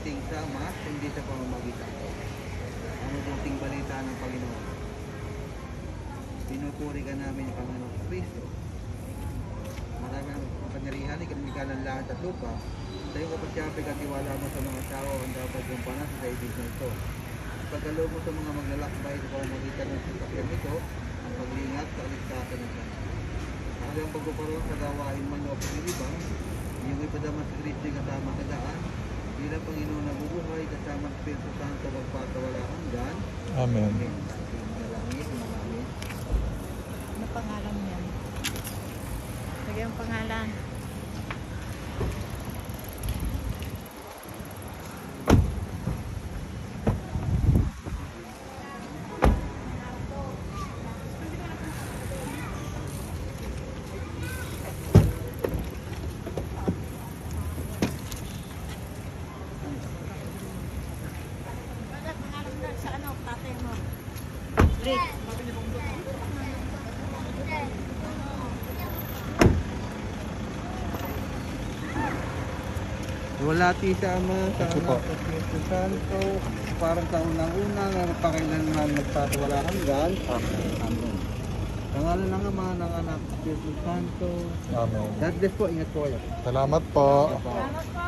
darating sa Ama, hindi sa pamamagitan ko. Ang mabuting balita ng Panginoon. Pinupuri ka namin ng Panginoon Kristo. Marami ang pangyarihan, ikamigay ng langit at lupa. Sa iyong kapasyapig at tiwala mo sa mga tao ang dapat yung panas sa ibig na ito. Pagkalo mo sa mga maglalakbay sa pamamagitan ng sasakyan ito, ang paglingat sa aligtasan ng lahat. Sa kanyang pagpuparoon sa gawain man o pag-ilibang, iyong ipadama sa Kristo yung kasama sa daan, bilang Panginoon na bubuhay kasama ng Espiritu Santo magpatawala hanggan. Amen. Amen. Manalangin, manalangin. Ano pangalan niya? Lagyan ang pangalan. Sa ano, tatay mo? Rick. Walati sa Ama, sa Anak, sa Espiritu Santo, parang kaunang-una na napakailanman nagpatawala hanggan. Amen. Pangalan ng Ama, ng Anak, sa Espiritu Santo. Amen. God bless po, ingat po kayo. Salamat po. Salamat po.